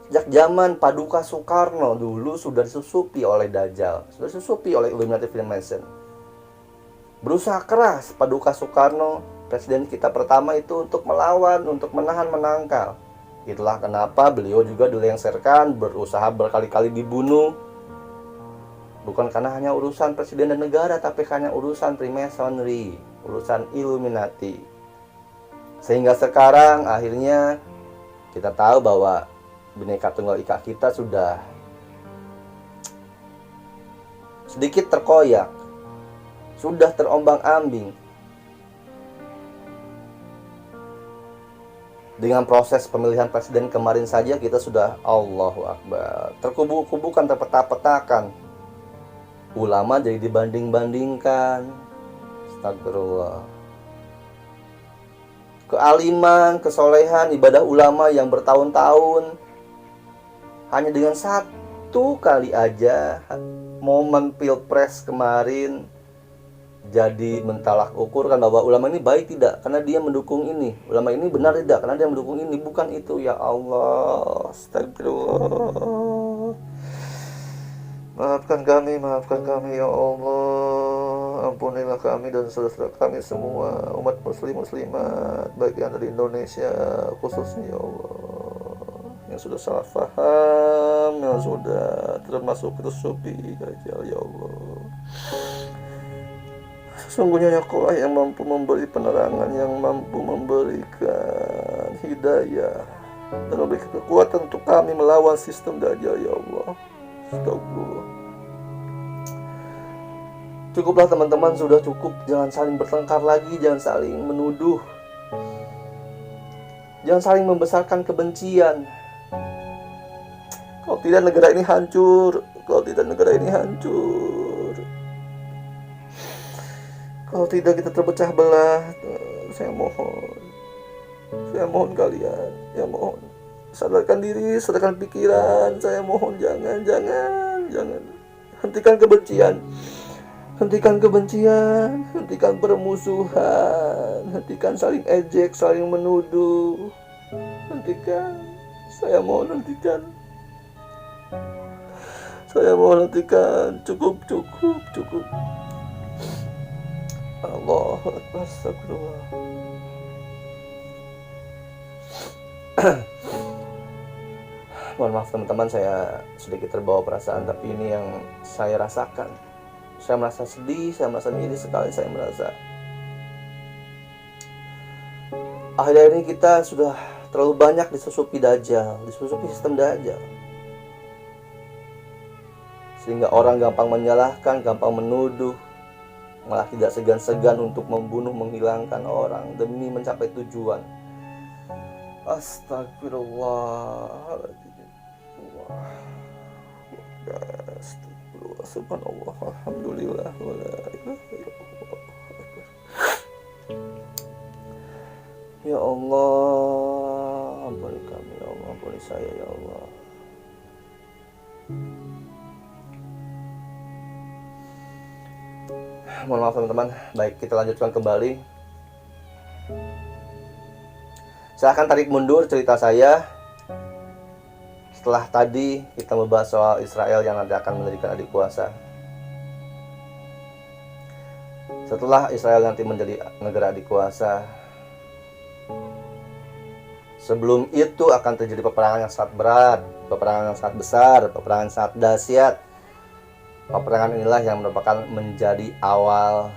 Sejak zaman Paduka Soekarno dulu sudah disusupi oleh Dajjal, sudah disusupi oleh Illuminati Freemason. Berusaha keras Paduka Soekarno, presiden kita pertama itu, untuk melawan, untuk menahan, menangkal. Itulah kenapa beliau juga dilengsarkan, berusaha berkali-kali dibunuh. Bukan karena hanya urusan presiden dan negara, tapi karena urusan Freemasonry, urusan Illuminati. Sehingga sekarang akhirnya kita tahu bahwa Bhinneka Tunggal Ika kita sudah sedikit terkoyak, sudah terombang-ambing. Dengan proses pemilihan presiden kemarin saja kita sudah Allahu Akbar, terkubu-kubukan, terpeta-petakan. Ulama jadi dibanding-bandingkan. Astagfirullah. Kealiman, kesolehan, ibadah ulama yang bertahun-tahun hanya dengan satu kali aja momen pilpres kemarin jadi mentalak ukur kan bahwa ulama ini baik tidak karena dia mendukung ini, ulama ini benar tidak karena dia mendukung ini. Bukan itu, ya Allah. Astagfirullah. Maafkan kami ya Allah. Ampunilah kami dan saudara-saudara kami semua, umat muslim muslimat, baik yang dari Indonesia khususnya ya Allah, yang sudah salah faham, yang sudah termasuk itu sufi dajjal ya Allah. Sesungguhnya ya Allah yang mampu memberi penerangan, yang mampu memberikan hidayah dan memberikan kekuatan untuk kami melawan sistem dajjal ya Allah. Astagfirullah. Cukuplah teman-teman, sudah cukup. Jangan saling bertengkar lagi, jangan saling menuduh, jangan saling membesarkan kebencian. Kalau tidak negara ini hancur, kalau tidak negara ini hancur. Kalau tidak kita terpecah belah. Saya mohon kalian, ya mohon, sadarkan diri, sadarkan pikiran. Saya mohon, jangan hentikan kebencian, hentikan permusuhan, hentikan saling ejek, saling menuduh, hentikan. Saya mohon hentikan. Cukup. Allahu Akbar. Astagfirullah. Mohon maaf teman-teman, saya sedikit terbawa perasaan, tapi ini yang saya rasakan. Saya merasa sedih, saya merasa miris sekali, saya merasa akhir-akhir ini kita sudah terlalu banyak disusupi dajjal, disusupi sistem dajjal, sehingga orang gampang menyalahkan, gampang menuduh, malah tidak segan-segan untuk membunuh, menghilangkan orang demi mencapai tujuan. Astagfirullahaladzim. Astagfirullah, subhanallah, alhamdulillah, wala ilaha illallah. Ya Allah, ampuni kami ya Allah, ampuni saya ya Allah. Mohon maaf teman-teman. Baik, kita lanjutkan kembali. Saya akan tarik mundur cerita saya. Setelah tadi kita membahas soal Israel yang nanti akan mendirikan adik kuasa. Setelah Israel nanti menjadi negara adik kuasa, sebelum itu akan terjadi peperangan yang sangat berat, peperangan yang sangat besar, peperangan yang sangat dahsyat. Peperangan inilah yang merupakan menjadi awal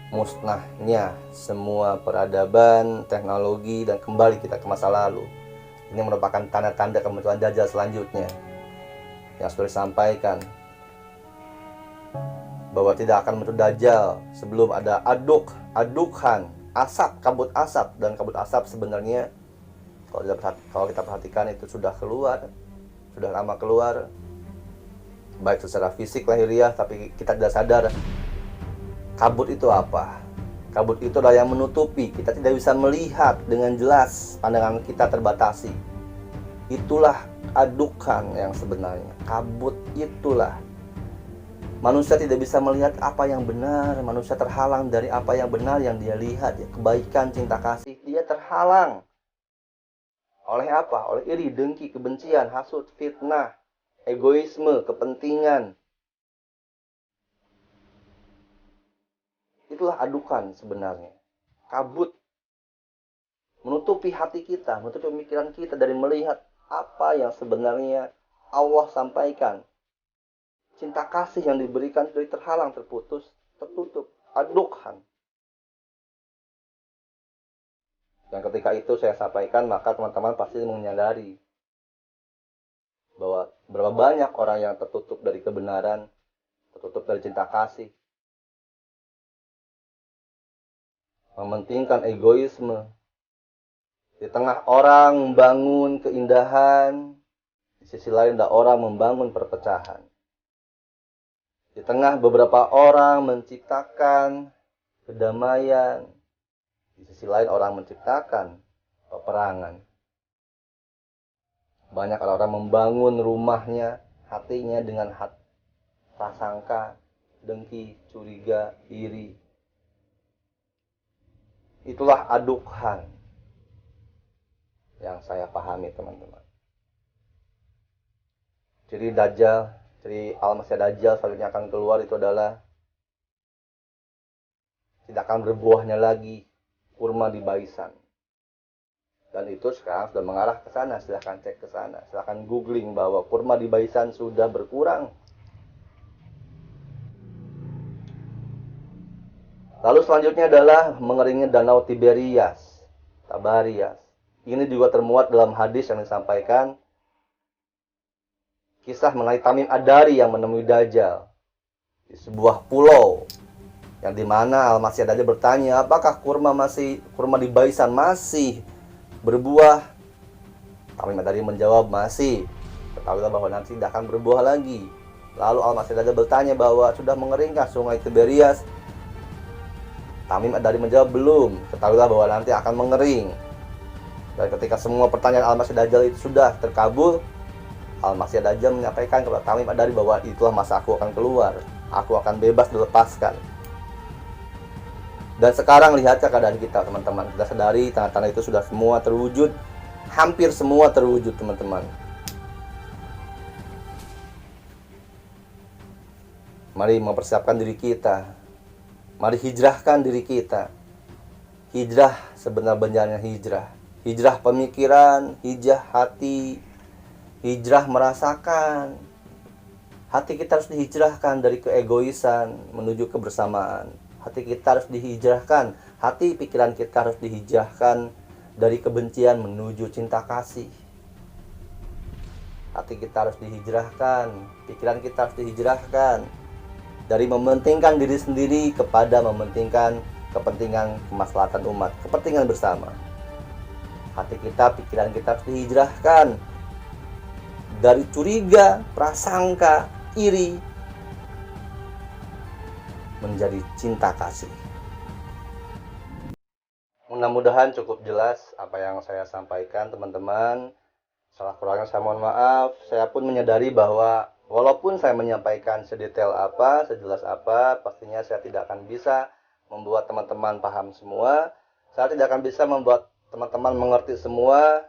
musnahnya semua peradaban, teknologi, dan kembali kita ke masa lalu. Ini merupakan tanda-tanda kemunculan dajjal selanjutnya yang sudah disampaikan, bahwa tidak akan muncul dajjal sebelum ada adukan asap, kabut asap. Dan kabut asap sebenarnya kalau kita perhatikan itu sudah keluar, sudah lama keluar, baik secara fisik lahiriah, tapi kita tidak sadar. Kabut itu apa? Kabut itu adalah yang menutupi, kita tidak bisa melihat dengan jelas, pandangan kita terbatasi. Itulah adukan yang sebenarnya. Kabut itulah. Manusia tidak bisa melihat apa yang benar, manusia terhalang dari apa yang benar yang dia lihat, ya, kebaikan, cinta kasih, dia terhalang. Oleh apa? Oleh iri, dengki, kebencian, hasut, fitnah, egoisme, kepentingan. Itulah adukan sebenarnya. Kabut menutupi hati kita, menutupi pemikiran kita dari melihat apa yang sebenarnya Allah sampaikan. Cinta kasih yang diberikan dari terhalang, terputus, tertutup. Adukan. Dan ketika itu saya sampaikan, maka teman-teman pasti menyadari bahwa berapa banyak orang yang tertutup dari kebenaran, tertutup dari cinta kasih, mementingkan egoisme, Di tengah orang membangun keindahan, di sisi lain ada orang membangun perpecahan. Di tengah beberapa orang menciptakan kedamaian, di sisi lain orang menciptakan peperangan. Banyak orang membangun rumahnya, hatinya dengan prasangka, dengki, curiga, iri. Itulah adukan yang saya pahami, teman-teman. Ciri Dajjal, ciri Al-Masih Dajjal selanjutnya akan keluar itu adalah tidak akan berbuahnya lagi kurma di baisan. Dan itu sekarang sudah mengarah ke sana. Silahkan cek ke sana, silahkan googling bahwa kurma di baisan sudah berkurang. Lalu selanjutnya adalah mengeringnya danau Tiberias. Ini juga termuat dalam hadis yang disampaikan, kisah mengenai Tamim Ad-Dari yang menemui Dajjal di sebuah pulau, yang dimana Al-Masih Dajjal bertanya, apakah kurma di baisan masih berbuah? Tamim Ad-Dari menjawab, masih. Ketahuilah bahwa nanti tidak akan berbuah lagi. Lalu Al-Masih Dajjal bertanya bahwa sudah mengeringkah sungai Tiberias? Tamim Ad-Dari menjawab, belum. Ketahuilah bahwa nanti akan mengering. Dan ketika semua pertanyaan Al-Masih Dajjal itu sudah terkabul, Al-Masih Dajjal menyampaikan kepada Tamim Ad-Dari bahwa itulah masa aku akan keluar. Aku akan bebas dilepaskan. Dan sekarang lihat keadaan kita, teman-teman. Kita sadari tanda-tanda itu sudah semua terwujud. Hampir semua terwujud, teman-teman. Mari mempersiapkan diri kita. Mari hijrahkan diri kita. Hijrah sebenar-benarnya hijrah. Hijrah pemikiran, hijrah hati, hijrah merasakan. Hati kita harus dihijrahkan dari keegoisan menuju kebersamaan. Hati kita harus dihijrahkan. Hati pikiran kita harus dihijrahkan dari kebencian menuju cinta kasih. Hati kita harus dihijrahkan. Pikiran kita harus dihijrahkan dari mementingkan diri sendiri kepada mementingkan kepentingan kemaslahatan umat, kepentingan bersama. Hati kita, pikiran kita harus dihijrahkan dari curiga, prasangka, iri menjadi cinta kasih. Mudah-mudahan cukup jelas apa yang saya sampaikan, teman-teman. Salah kurangnya saya mohon maaf. Saya pun menyadari bahwa walaupun saya menyampaikan sedetail apa, sejelas apa, pastinya saya tidak akan bisa membuat teman-teman paham semua. Saya tidak akan bisa membuat teman-teman mengerti semua,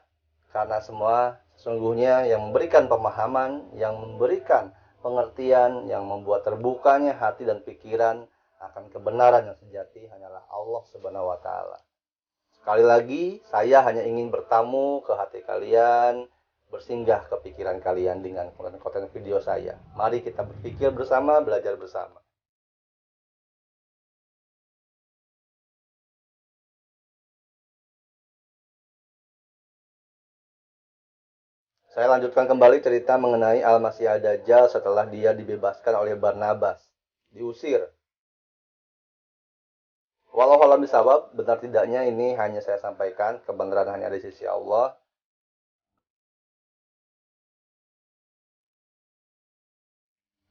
karena semua sesungguhnya yang memberikan pemahaman, yang memberikan pengertian, yang membuat terbukanya hati dan pikiran akan kebenaran yang sejati hanyalah Allah Subhanahu wa Ta'ala. Sekali lagi, saya hanya ingin bertamu ke hati kalian, bersinggah ke pikiran kalian dengan konten-konten video saya. Mari kita berpikir bersama, belajar bersama. Saya lanjutkan kembali cerita mengenai Al-Masih Ad-Dajjal setelah dia dibebaskan oleh Barnabas, diusir. Walau alam bisawab, benar tidaknya ini hanya saya sampaikan, kebenaran hanya di sisi Allah.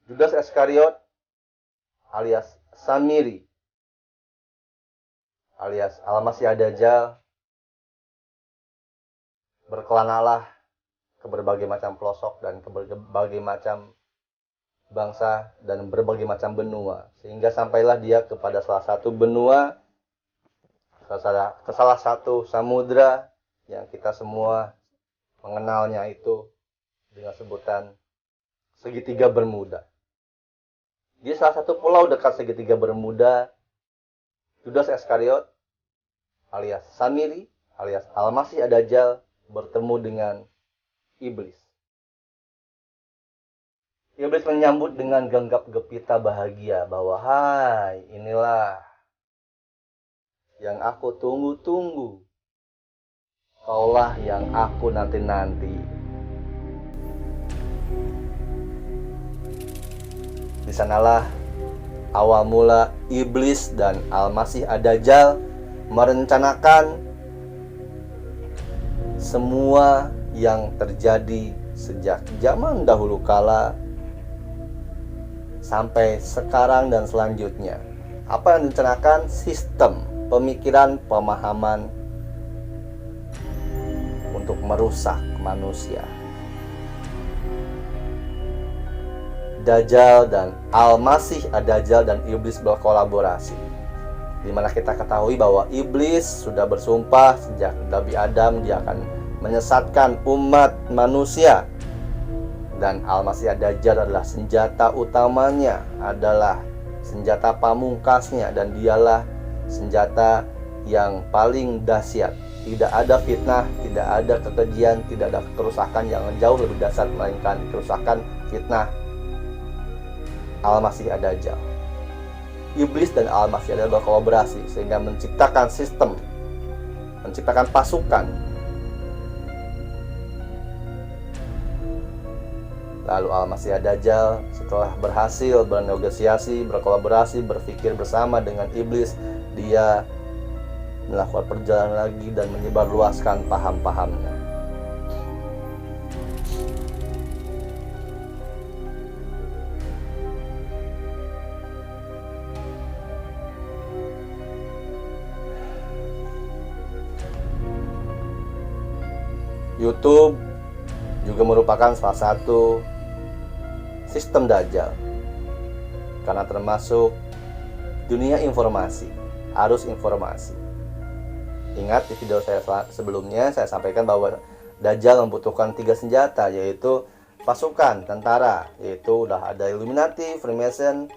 Judas Iskariot alias Samiri alias Al-Masih Ad-Dajjal berkelanalah ke berbagai macam pelosok dan ke berbagai macam bangsa dan berbagai macam benua, sehingga sampailah dia kepada salah satu benua, ke salah satu samudra yang kita semua mengenalnya itu dengan sebutan segitiga Bermuda. Di salah satu pulau dekat segitiga Bermuda, Judas Iskariot alias Samiri alias Al-Masih Ad-Dajjal bertemu dengan Iblis. Iblis menyambut dengan genggam gempita bahagia bahwa, hai, inilah yang aku tunggu-tunggu. Kaulah yang aku nanti-nanti. Di sanalah awal mula Iblis dan Al-Masih Ad-Dajjal merencanakan semua yang terjadi sejak zaman dahulu kala sampai sekarang dan selanjutnya. Apa yang direncanakan? Sistem pemikiran, pemahaman untuk merusak manusia. Dajjal dan Al-Masih Ad-Dajjal dan iblis berkolaborasi, di mana kita ketahui bahwa iblis sudah bersumpah sejak Nabi Adam dia akan menyesatkan umat manusia, dan Al-Masih Ad-Dajjal adalah senjata utamanya, adalah senjata pamungkasnya, dan dialah senjata yang paling dahsyat. Tidak ada fitnah, tidak ada kekejian, tidak ada kerusakan yang jauh lebih dahsyat melainkan kerusakan fitnah Al-Masih Ad-Dajjal. Iblis dan Al-Masih Ad-Dajjal berkolaborasi sehingga menciptakan sistem, menciptakan pasukan. Lalu Al-Masih Ad-Dajjal setelah berhasil bernegosiasi, berkolaborasi, berpikir bersama dengan iblis, dia melakukan perjalanan lagi dan menyebarluaskan paham-pahamnya. YouTube juga merupakan salah satu sistem Dajjal, karena termasuk dunia informasi, arus informasi. Ingat di video saya sebelumnya saya sampaikan bahwa Dajjal membutuhkan 3 senjata, yaitu pasukan, tentara, yaitu udah ada Illuminati, Freemason.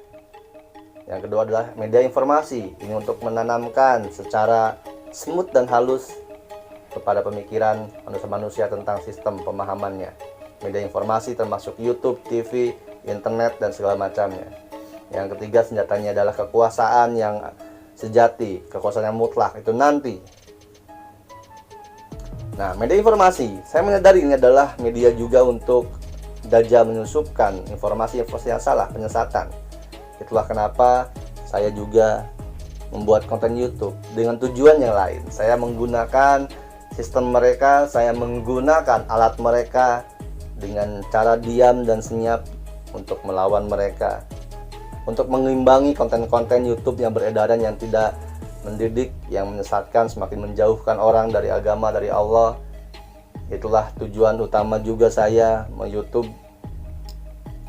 Yang kedua adalah media informasi, ini untuk menanamkan secara smooth dan halus kepada pemikiran manusia tentang sistem pemahamannya. Media informasi termasuk YouTube, TV, internet, dan segala macamnya. Yang ketiga senjatanya adalah kekuasaan yang sejati, kekuasaan yang mutlak, itu nanti. Nah, media informasi, saya menyadari ini adalah media juga untuk Dajjal menyusupkan informasi-informasi yang salah, penyesatan. Itulah kenapa saya juga membuat konten YouTube dengan tujuan yang lain. Saya menggunakan sistem mereka, saya menggunakan alat mereka dengan cara diam dan senyap untuk melawan mereka, untuk mengimbangi konten-konten YouTube yang beredaran yang tidak mendidik, yang menyesatkan, semakin menjauhkan orang dari agama, dari Allah. Itulah tujuan utama juga saya YouTube,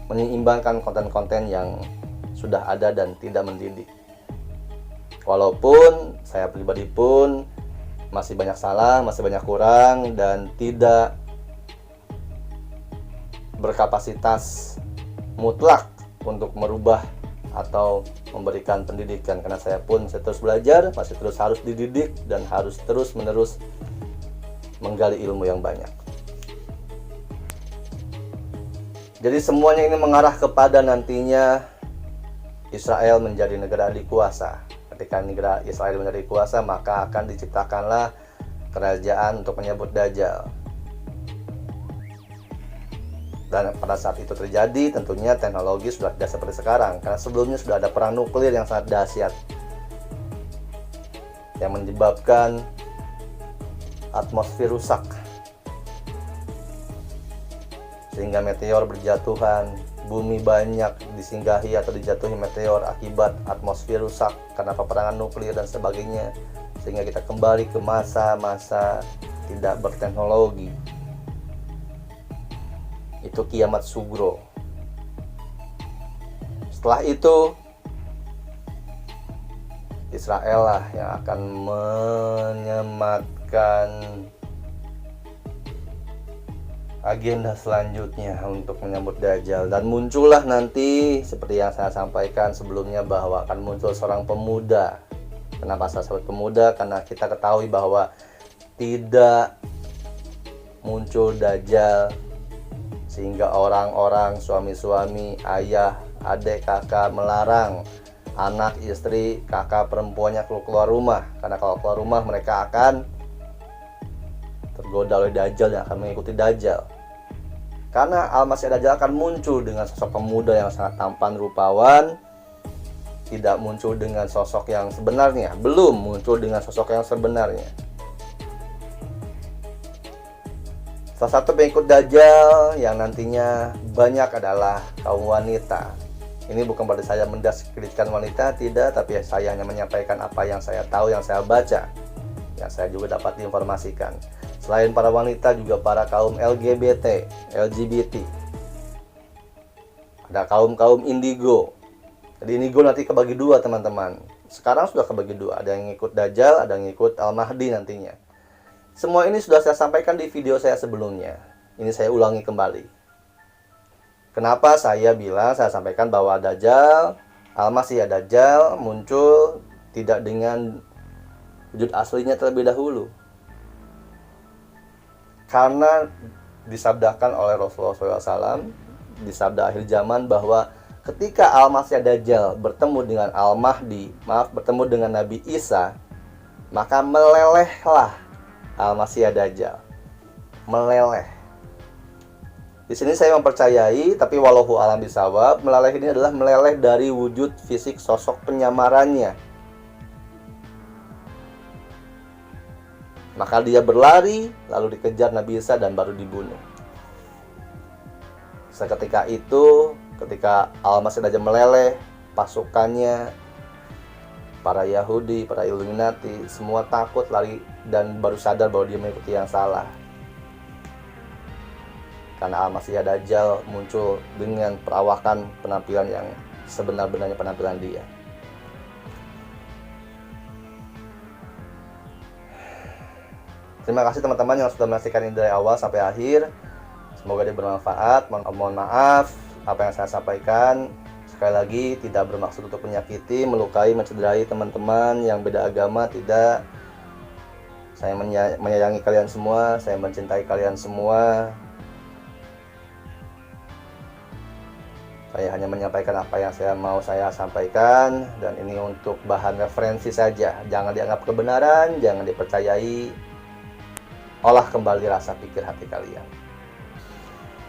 menyeimbangkan konten-konten yang sudah ada dan tidak mendidik. Walaupun saya pribadi pun masih banyak salah, masih banyak kurang, dan tidak berkapasitas mutlak untuk merubah atau memberikan pendidikan, karena saya pun masih terus belajar, masih terus harus dididik, dan harus terus menerus menggali ilmu yang banyak. Jadi semuanya ini mengarah kepada nantinya Israel menjadi negara adikuasa. Ketika negara Israel menjadi kuasa, maka akan diciptakanlah kerajaan untuk menyambut Dajjal. Dan pada saat itu terjadi, tentunya teknologi sudah tidak seperti sekarang, karena sebelumnya sudah ada perang nuklir yang sangat dahsyat yang menyebabkan atmosfer rusak, sehingga meteor berjatuhan, bumi banyak disinggahi atau dijatuhi meteor akibat atmosfer rusak karena peperangan nuklir dan sebagainya, sehingga kita kembali ke masa-masa tidak berteknologi. Itu kiamat sugro. Setelah itu Israel lah yang akan menyematkan agenda selanjutnya untuk menyambut Dajjal. Dan muncullah nanti seperti yang saya sampaikan sebelumnya bahwa akan muncul seorang pemuda. Kenapa saya sebut pemuda? Karena kita ketahui bahwa tidak muncul Dajjal sehingga orang-orang, suami-suami, ayah, adik, kakak melarang anak, istri, kakak perempuannya keluar rumah, karena kalau keluar rumah mereka akan tergoda oleh Dajjal yang akan mengikuti Dajjal. Karena Al-Masih Ad-Dajjal akan muncul dengan sosok pemuda yang sangat tampan rupawan, tidak muncul dengan sosok yang sebenarnya, belum muncul dengan sosok yang sebenarnya. Salah satu pengikut Dajjal yang nantinya banyak adalah kaum wanita. Ini bukan berarti saya mendiskreditkan wanita, tidak, tapi saya hanya menyampaikan apa yang saya tahu, yang saya baca, yang saya juga dapat diinformasikan. Selain para wanita, juga para kaum LGBT, ada kaum indigo. Jadi indigo nanti kebagi dua, teman-teman. Sekarang sudah kebagi dua, ada yang ikut Dajjal, ada yang ikut Al-Mahdi nantinya. Semua ini sudah saya sampaikan di video saya sebelumnya. Ini saya ulangi kembali. Kenapa saya bilang, saya sampaikan bahwa Dajjal, Al-Masih Dajjal muncul tidak dengan wujud aslinya terlebih dahulu. Karena disabdakan oleh Rasulullah SAW di sabda akhir zaman bahwa ketika Al-Masih Dajjal bertemu dengan Al-Mahdi, bertemu dengan Nabi Isa, maka melelehlah Al-Masih Dajjal, meleleh. Di sini saya mempercayai, tapi wallahu alam bisawab, meleleh ini adalah meleleh dari wujud fisik sosok penyamarannya. Maka dia berlari, lalu dikejar Nabi Isa dan baru dibunuh. Seketika itu, ketika Al-Masih Dajjal meleleh, pasukannya, para Yahudi, para Illuminati, semua takut, lari, dan baru sadar bahwa dia mengikuti yang salah. Karena Al-Masih Dajjal muncul dengan perawakan penampilan yang sebenar-benarnya penampilan dia. Terima kasih teman-teman yang sudah menyaksikan ini dari awal sampai akhir. Semoga dia bermanfaat. Mohon maaf apa yang saya sampaikan. Sekali lagi, tidak bermaksud untuk menyakiti, melukai, mencederai teman-teman yang beda agama, tidak. Saya menyayangi kalian semua, saya mencintai kalian semua. Saya hanya menyampaikan apa yang saya sampaikan, dan ini untuk bahan referensi saja. Jangan dianggap kebenaran, jangan dipercayai. Olah kembali rasa pikir hati kalian.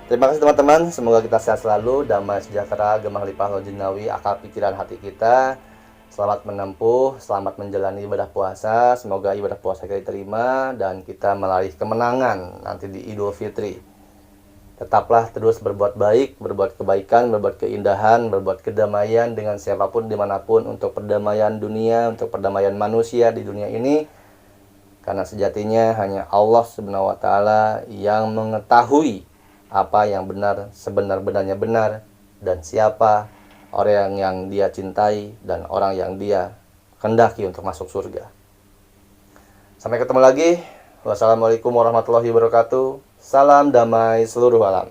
Terima kasih teman-teman, semoga kita sehat selalu, damai sejahtera, gemah limpah roh jinawi, akal pikiran hati kita. Selamat menempuh, selamat menjalani ibadah puasa. Semoga ibadah puasa kita diterima dan kita meraih kemenangan nanti di Idul Fitri. Tetaplah terus berbuat baik, berbuat kebaikan, berbuat keindahan, berbuat kedamaian dengan siapapun dimanapun, untuk perdamaian dunia, untuk perdamaian manusia di dunia ini. Karena sejatinya hanya Allah Subhanahu wa Ta'ala yang mengetahui apa yang benar, sebenar-benarnya benar, dan siapa orang yang dia cintai dan orang yang dia kehendaki untuk masuk surga. Sampai ketemu lagi. Wassalamualaikum warahmatullahi wabarakatuh. Salam damai seluruh alam.